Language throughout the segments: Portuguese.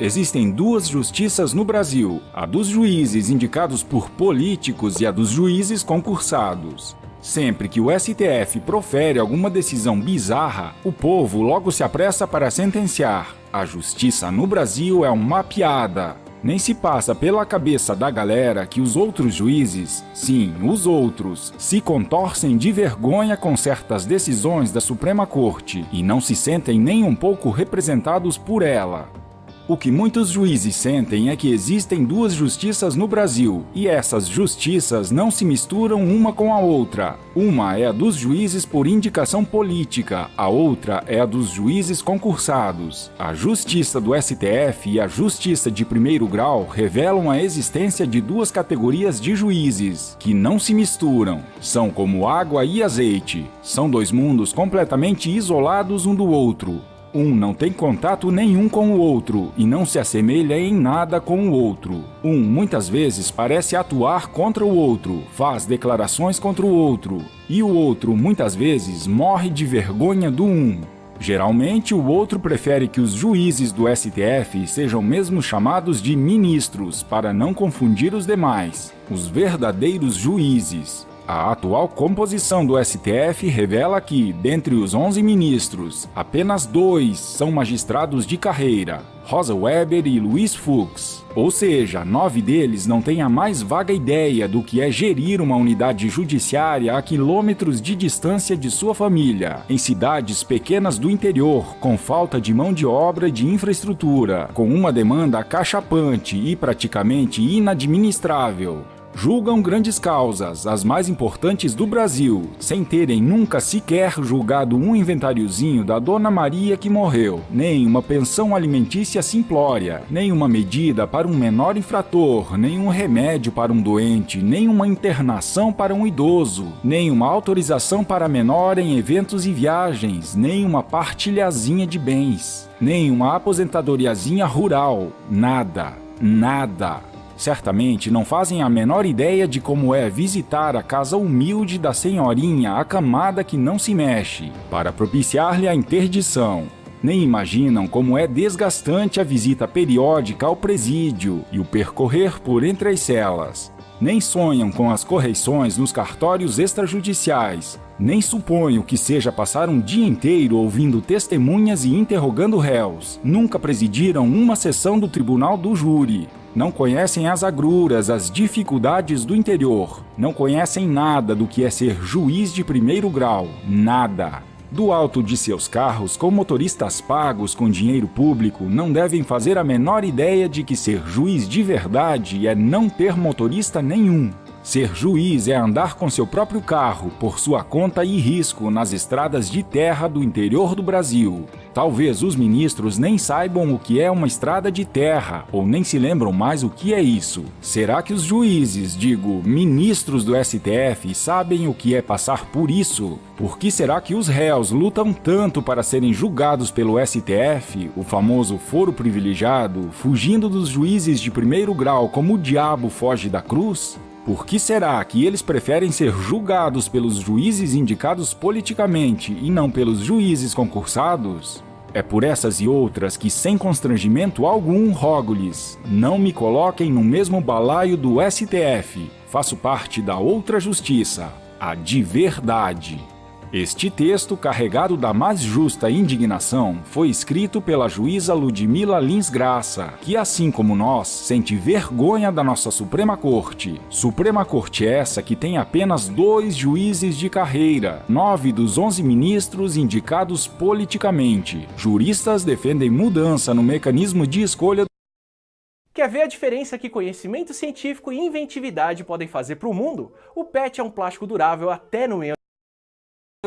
Existem duas justiças no Brasil, a dos juízes indicados por políticos e a dos juízes concursados. Sempre que o STF profere alguma decisão bizarra, o povo logo se apressa para sentenciar. A justiça no Brasil é uma piada. Nem se passa pela cabeça da galera que os outros juízes, sim, os outros, se contorcem de vergonha com certas decisões da Suprema Corte e não se sentem nem um pouco representados por ela. O que muitos juízes sentem é que existem duas justiças no Brasil, e essas justiças não se misturam uma com a outra. Uma é a dos juízes por indicação política, a outra é a dos juízes concursados. A justiça do STF e a justiça de primeiro grau revelam a existência de duas categorias de juízes, que não se misturam. São como água e azeite. São dois mundos completamente isolados um do outro. Um não tem contato nenhum com o outro e não se assemelha em nada com o outro. Um muitas vezes parece atuar contra o outro, faz declarações contra o outro. E o outro muitas vezes morre de vergonha do um. Geralmente, o outro prefere que os juízes do STF sejam mesmo chamados de ministros, para não confundir os demais, os verdadeiros juízes. A atual composição do STF revela que, dentre os 11 ministros, apenas 2 são magistrados de carreira, Rosa Weber e Luiz Fux. Ou seja, 9 deles não têm a mais vaga ideia do que é gerir uma unidade judiciária a quilômetros de distância de sua família, em cidades pequenas do interior, com falta de mão de obra e de infraestrutura, com uma demanda acachapante e praticamente inadministrável. Julgam grandes causas, as mais importantes do Brasil, sem terem nunca sequer julgado um inventáriozinho da Dona Maria que morreu, nem uma pensão alimentícia simplória, nem uma medida para um menor infrator, nem um remédio para um doente, nem uma internação para um idoso, nem uma autorização para menor em eventos e viagens, nem uma partilhazinha de bens, nem uma aposentadoriazinha rural, nada, nada. Certamente não fazem a menor ideia de como é visitar a casa humilde da senhorinha acamada que não se mexe, para propiciar-lhe a interdição. Nem imaginam como é desgastante a visita periódica ao presídio e o percorrer por entre as celas. Nem sonham com as correições nos cartórios extrajudiciais. Nem supõem o que seja passar um dia inteiro ouvindo testemunhas e interrogando réus. Nunca presidiram uma sessão do tribunal do júri. Não conhecem as agruras, as dificuldades do interior. Não conhecem nada do que é ser juiz de primeiro grau. Nada. Do alto de seus carros, com motoristas pagos com dinheiro público, não devem fazer a menor ideia de que ser juiz de verdade é não ter motorista nenhum. Ser juiz é andar com seu próprio carro, por sua conta e risco, nas estradas de terra do interior do Brasil. Talvez os ministros nem saibam o que é uma estrada de terra, ou nem se lembram mais o que é isso. Será que os juízes, ministros do STF, sabem o que é passar por isso? Por que será que os réus lutam tanto para serem julgados pelo STF, o famoso foro privilegiado, fugindo dos juízes de primeiro grau como o diabo foge da cruz? Por que será que eles preferem ser julgados pelos juízes indicados politicamente e não pelos juízes concursados? É por essas e outras que, sem constrangimento algum, rogo-lhes: não me coloquem no mesmo balaio do STF. Faço parte da outra justiça, a de verdade. Este texto, carregado da mais justa indignação, foi escrito pela juíza Ludmila Lins Graça, que, assim como nós, sente vergonha da nossa Suprema Corte. Suprema Corte essa que tem apenas 2 juízes de carreira, 9 dos 11 ministros indicados politicamente. Juristas defendem mudança no mecanismo de escolha. Quer ver a diferença que conhecimento científico e inventividade podem fazer para o mundo? O PET é um plástico durável até no meio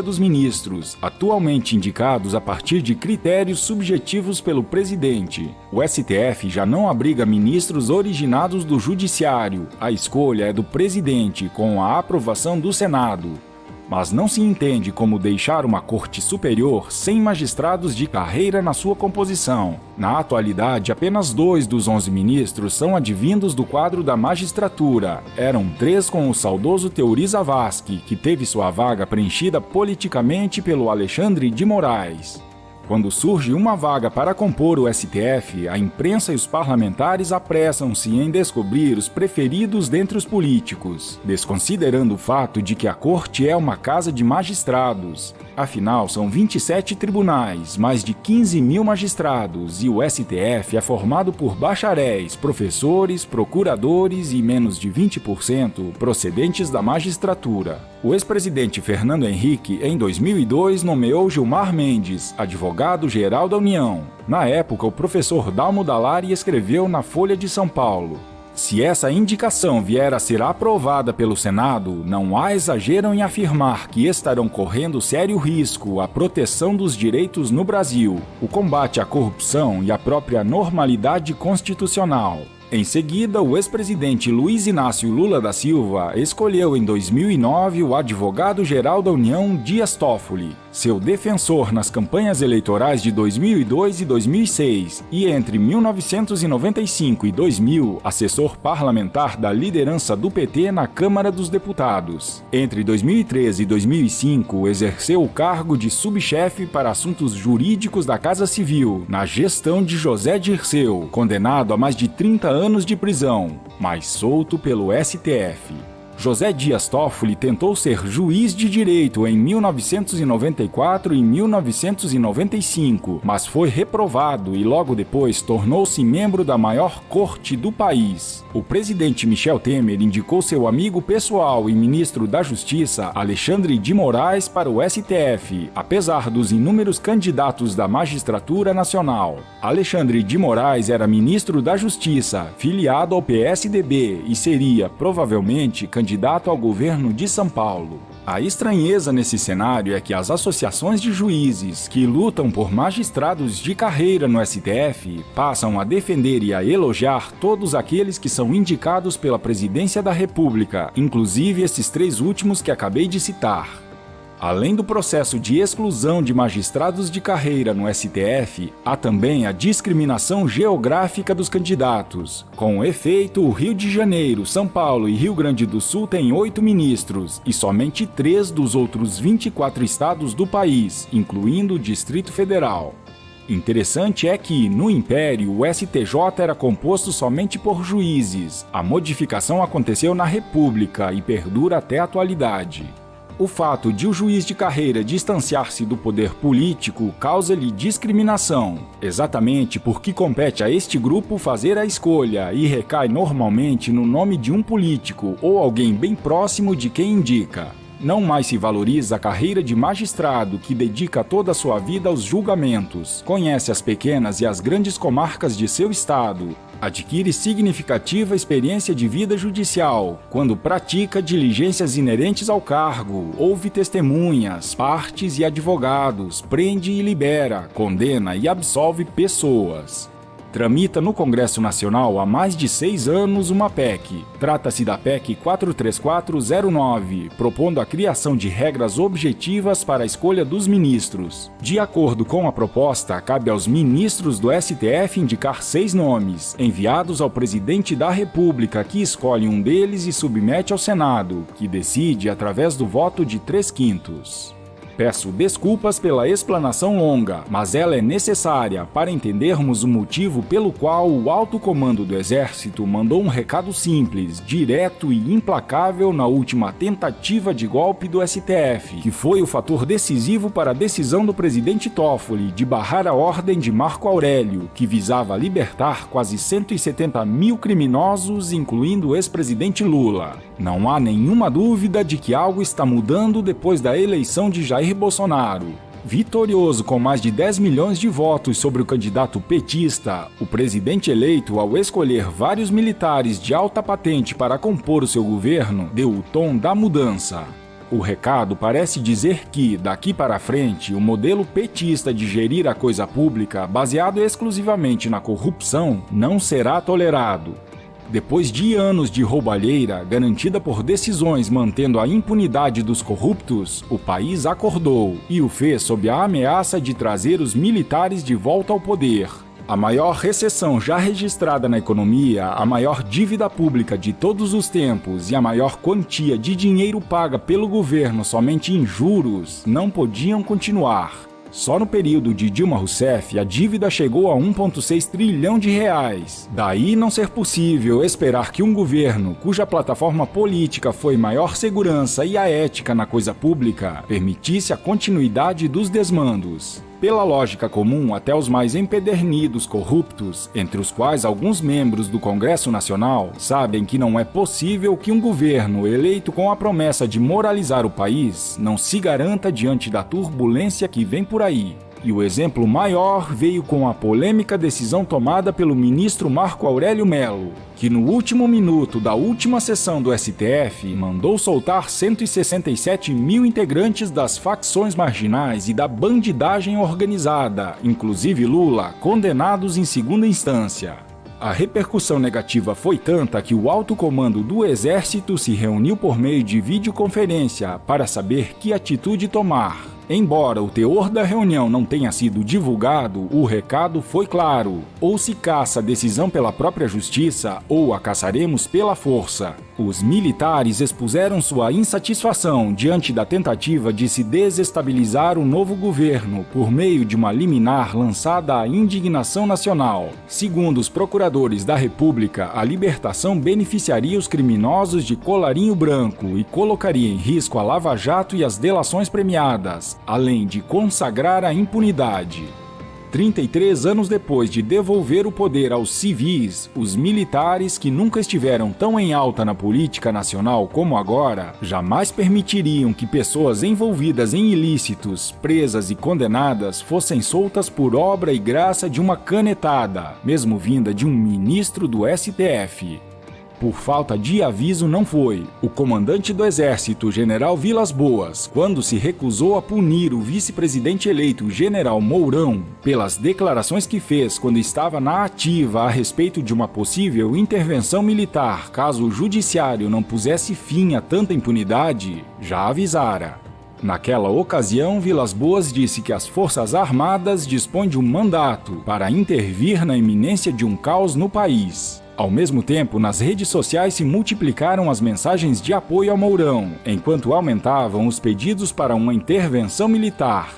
Dos ministros, atualmente indicados a partir de critérios subjetivos pelo presidente. O STF já não abriga ministros originados do Judiciário. A escolha é do presidente, com a aprovação do Senado. Mas não se entende como deixar uma corte superior sem magistrados de carreira na sua composição. Na atualidade, apenas 2 dos 11 ministros são advindos do quadro da magistratura. Eram 3 com o saudoso Teori Zavascki, que teve sua vaga preenchida politicamente pelo Alexandre de Moraes. Quando surge uma vaga para compor o STF, a imprensa e os parlamentares apressam-se em descobrir os preferidos dentre os políticos, desconsiderando o fato de que a corte é uma casa de magistrados. Afinal, são 27 tribunais, mais de 15 mil magistrados, e o STF é formado por bacharéis, professores, procuradores e menos de 20% procedentes da magistratura. O ex-presidente Fernando Henrique, em 2002, nomeou Gilmar Mendes, advogado-geral da União. Na época, o professor Dalmo Dallari escreveu na Folha de São Paulo: "Se essa indicação vier a ser aprovada pelo Senado, não há exagero em afirmar que estarão correndo sério risco à proteção dos direitos no Brasil, o combate à corrupção e a própria normalidade constitucional." Em seguida, o ex-presidente Luiz Inácio Lula da Silva escolheu em 2009 o advogado-geral da União Dias Toffoli, seu defensor nas campanhas eleitorais de 2002 e 2006, e entre 1995 e 2000, assessor parlamentar da liderança do PT na Câmara dos Deputados. Entre 2013 e 2005, exerceu o cargo de subchefe para assuntos jurídicos da Casa Civil, na gestão de José Dirceu, condenado a mais de 30 anos de prisão, mas solto pelo STF. José Dias Toffoli tentou ser juiz de direito em 1994 e 1995, mas foi reprovado e logo depois tornou-se membro da maior corte do país. O presidente Michel Temer indicou seu amigo pessoal e ministro da Justiça, Alexandre de Moraes, para o STF, apesar dos inúmeros candidatos da magistratura nacional. Alexandre de Moraes era ministro da Justiça, filiado ao PSDB, e seria, provavelmente, candidato ao governo de São Paulo. A estranheza nesse cenário é que as associações de juízes que lutam por magistrados de carreira no STF passam a defender e a elogiar todos aqueles que são indicados pela Presidência da República, inclusive esses 3 últimos que acabei de citar. Além do processo de exclusão de magistrados de carreira no STF, há também a discriminação geográfica dos candidatos. Com efeito, o Rio de Janeiro, São Paulo e Rio Grande do Sul têm 8 ministros, e somente 3 dos outros 24 estados do país, incluindo o Distrito Federal. Interessante é que, no Império, o STJ era composto somente por juízes. A modificação aconteceu na República e perdura até a atualidade. O fato de o juiz de carreira distanciar-se do poder político causa-lhe discriminação, exatamente porque compete a este grupo fazer a escolha e recai normalmente no nome de um político ou alguém bem próximo de quem indica. Não mais se valoriza a carreira de magistrado que dedica toda a sua vida aos julgamentos, conhece as pequenas e as grandes comarcas de seu estado, adquire significativa experiência de vida judicial, quando pratica diligências inerentes ao cargo, ouve testemunhas, partes e advogados, prende e libera, condena e absolve pessoas. Tramita no Congresso Nacional há mais de 6 anos uma PEC. Trata-se da PEC 43409, propondo a criação de regras objetivas para a escolha dos ministros. De acordo com a proposta, cabe aos ministros do STF indicar 6 nomes, enviados ao presidente da República, que escolhe um deles e submete ao Senado, que decide através do voto de 3/5. Peço desculpas pela explanação longa, mas ela é necessária para entendermos o motivo pelo qual o alto comando do Exército mandou um recado simples, direto e implacável na última tentativa de golpe do STF, que foi o fator decisivo para a decisão do presidente Toffoli de barrar a ordem de Marco Aurélio, que visava libertar quase 170 mil criminosos, incluindo o ex-presidente Lula. Não há nenhuma dúvida de que algo está mudando depois da eleição de Jair Bolsonaro. Vitorioso com mais de 10 milhões de votos sobre o candidato petista, o presidente eleito, ao escolher vários militares de alta patente para compor o seu governo, deu o tom da mudança. O recado parece dizer que, daqui para frente, o modelo petista de gerir a coisa pública, baseado exclusivamente na corrupção, não será tolerado. Depois de anos de roubalheira, garantida por decisões mantendo a impunidade dos corruptos, o país acordou e o fez sob a ameaça de trazer os militares de volta ao poder. A maior recessão já registrada na economia, a maior dívida pública de todos os tempos e a maior quantia de dinheiro paga pelo governo somente em juros não podiam continuar. Só no período de Dilma Rousseff, a dívida chegou a 1,6 trilhão de reais. Daí não ser possível esperar que um governo, cuja plataforma política foi maior segurança e a ética na coisa pública, permitisse a continuidade dos desmandos. Pela lógica comum, até os mais empedernidos corruptos, entre os quais alguns membros do Congresso Nacional, sabem que não é possível que um governo eleito com a promessa de moralizar o país não se garanta diante da turbulência que vem por aí. E o exemplo maior veio com a polêmica decisão tomada pelo ministro Marco Aurélio Mello, que no último minuto da última sessão do STF mandou soltar 167 mil integrantes das facções marginais e da bandidagem organizada, inclusive Lula, condenados em segunda instância. A repercussão negativa foi tanta que o alto comando do Exército se reuniu por meio de videoconferência para saber que atitude tomar. Embora o teor da reunião não tenha sido divulgado, o recado foi claro: ou se caça a decisão pela própria justiça, ou a caçaremos pela força. Os militares expuseram sua insatisfação diante da tentativa de se desestabilizar o novo governo por meio de uma liminar lançada à indignação nacional. Segundo os procuradores da República, a libertação beneficiaria os criminosos de colarinho branco e colocaria em risco a Lava Jato e as delações premiadas, além de consagrar a impunidade. 33 anos depois de devolver o poder aos civis, os militares, que nunca estiveram tão em alta na política nacional como agora, jamais permitiriam que pessoas envolvidas em ilícitos, presas e condenadas fossem soltas por obra e graça de uma canetada, mesmo vinda de um ministro do STF. Por falta de aviso não foi. O comandante do Exército, General Vilas Boas, quando se recusou a punir o vice-presidente eleito, General Mourão, pelas declarações que fez quando estava na ativa a respeito de uma possível intervenção militar caso o judiciário não pusesse fim a tanta impunidade, já avisara. Naquela ocasião, Vilas Boas disse que as Forças Armadas dispõem de um mandato para intervir na iminência de um caos no país. Ao mesmo tempo, nas redes sociais se multiplicaram as mensagens de apoio ao Mourão, enquanto aumentavam os pedidos para uma intervenção militar.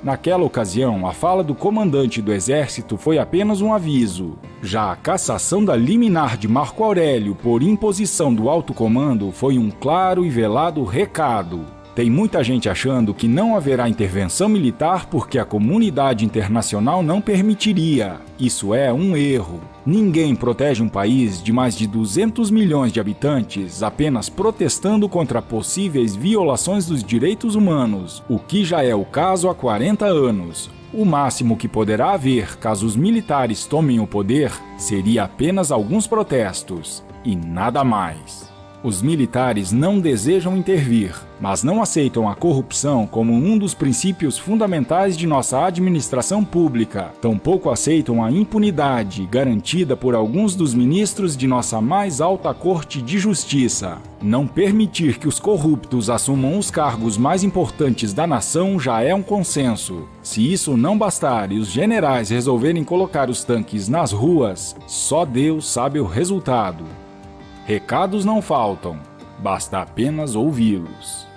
Naquela ocasião, a fala do comandante do Exército foi apenas um aviso. Já a cassação da liminar de Marco Aurélio por imposição do alto comando foi um claro e velado recado. Tem muita gente achando que não haverá intervenção militar porque a comunidade internacional não permitiria. Isso é um erro. Ninguém protege um país de mais de 200 milhões de habitantes apenas protestando contra possíveis violações dos direitos humanos, o que já é o caso há 40 anos. O máximo que poderá haver caso os militares tomem o poder seria apenas alguns protestos, e nada mais. Os militares não desejam intervir, mas não aceitam a corrupção como um dos princípios fundamentais de nossa administração pública. Tampouco aceitam a impunidade garantida por alguns dos ministros de nossa mais alta Corte de Justiça. Não permitir que os corruptos assumam os cargos mais importantes da nação já é um consenso. Se isso não bastar e os generais resolverem colocar os tanques nas ruas, só Deus sabe o resultado. Recados não faltam, basta apenas ouvi-los.